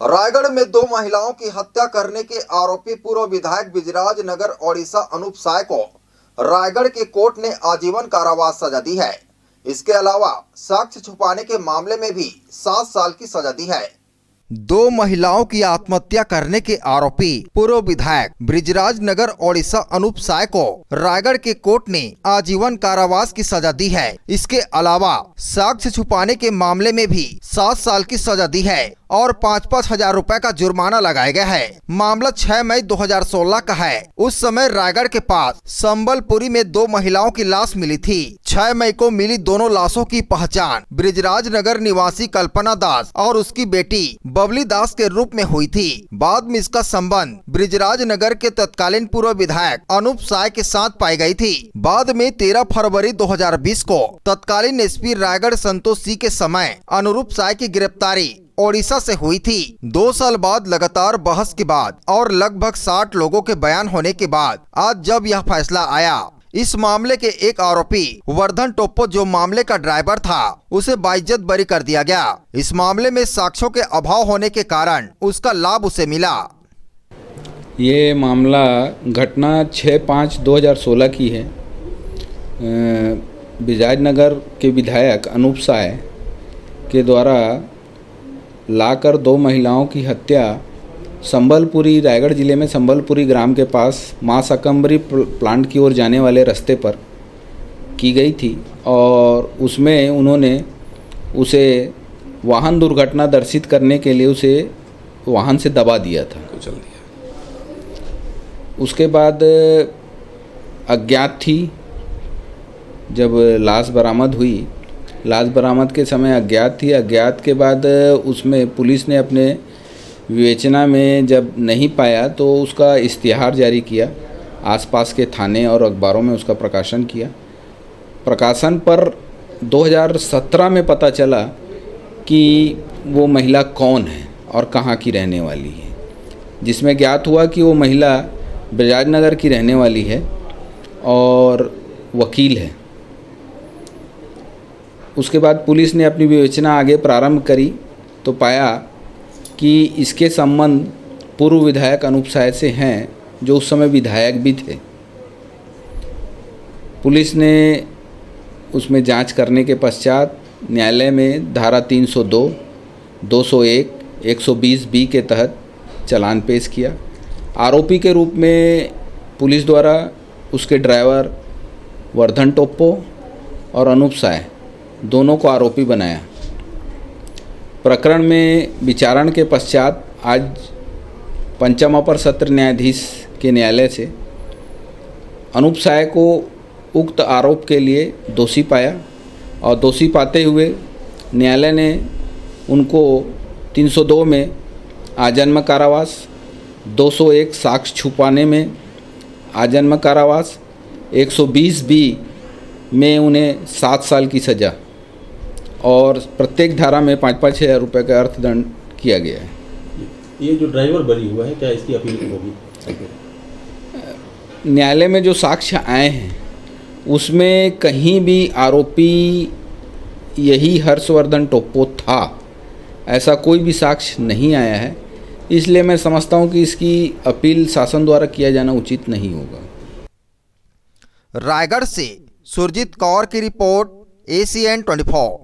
रायगढ़ में दो महिलाओं की हत्या करने के आरोपी पूर्व विधायक बिजराज नगर ओडिशा अनूप साय को रायगढ़ की कोर्ट ने आजीवन कारावास सजा दी है। इसके अलावा साक्ष्य छुपाने के मामले में भी 7 साल की सजा दी है। दो महिलाओं की आत्महत्या करने के आरोपी पूर्व विधायक ब्रिजराज नगर ओडिशा अनूप साय को रायगढ़ के कोर्ट ने आजीवन कारावास की सजा दी है। इसके अलावा साक्ष्य छुपाने के मामले में भी 7 साल की सजा दी है और 5-5 हजार रुपए का जुर्माना लगाया गया है। मामला 6 मई 2016 का है। उस समय रायगढ़ के पास संबलपुरी में दो महिलाओं की लाश मिली थी। 6 मई को मिली दोनों लाशों की पहचान ब्रिजराज नगर निवासी कल्पना दास और उसकी बेटी बबली दास के रूप में हुई थी। बाद में इसका संबंध ब्रिजराज नगर के तत्कालीन पूर्व विधायक अनूप साय के साथ पाई गई थी। बाद में 13 फरवरी 2020 को तत्कालीन एसपी रायगढ़ संतोष सिंह के समय अनुरूप साय की गिरफ्तारी ओडिशा से हुई थी। 2 साल बाद लगातार बहस के बाद और लगभग 60 लोगों के बयान होने के बाद आज जब यह फैसला आया, इस मामले के एक आरोपी वर्धन टोप्पो जो मामले का ड्राइवर था, उसे बाइज्जत बरी कर दिया गया। इस मामले में साक्ष्यों के अभाव होने के कारण उसका लाभ उसे मिला। ये मामला घटना 6/5/2016 की है। बिजराजनगर के विधायक अनूप साय के द्वारा लाकर दो महिलाओं की हत्या संबलपुरी रायगढ़ जिले में संबलपुरी ग्राम के पास मां शाकंभरी प्लांट की ओर जाने वाले रास्ते पर की गई थी और उसमें उन्होंने उसे वाहन दुर्घटना दर्शित करने के लिए उसे वाहन से दबा दिया था, कुचल दिया। उसके बाद अज्ञात थी। जब लाश बरामद हुई, लाश बरामद के समय अज्ञात थी। अज्ञात के बाद उसमें पुलिस ने अपने विवेचना में जब नहीं पाया तो उसका इश्तिहार जारी किया। आसपास के थाने और अखबारों में उसका प्रकाशन किया। प्रकाशन पर 2017 में पता चला कि वो महिला कौन है और कहाँ की रहने वाली है, जिसमें ज्ञात हुआ कि वो महिला ब्रिजराजनगर की रहने वाली है और वकील है। उसके बाद पुलिस ने अपनी विवेचना आगे प्रारंभ करी तो पाया कि इसके संबंध पूर्व विधायक अनूप साय से हैं, जो उस समय विधायक भी थे। पुलिस ने उसमें जांच करने के पश्चात न्यायालय में धारा 302, 201, 120B के तहत चालान पेश किया। आरोपी के रूप में पुलिस द्वारा उसके ड्राइवर वर्धन टोप्पो और अनूप साय दोनों को आरोपी बनाया। प्रकरण में विचारण के पश्चात आज पंचम अपर सत्र न्यायाधीश के न्यायालय से अनूप साय को उक्त आरोप के लिए दोषी पाया और दोषी पाते हुए न्यायालय ने उनको 302 में आजन्म कारावास, 201 साक्ष्य छुपाने में आजन्म कारावास, 120B में उन्हें 7 साल की सज़ा और प्रत्येक धारा में 5-5 हजार रुपये का अर्थदंड किया गया है। ये जो ड्राइवर बरी हुआ है, क्या इसकी अपील होगी? न्यायालय में जो साक्ष्य आए हैं उसमें कहीं भी आरोपी यही हर्षवर्धन टोप्पो था, ऐसा कोई भी साक्ष्य नहीं आया है। इसलिए मैं समझता हूं कि इसकी अपील शासन द्वारा किया जाना उचित नहीं होगा। रायगढ़ से सुरजीत कौर की रिपोर्ट, ACN 24।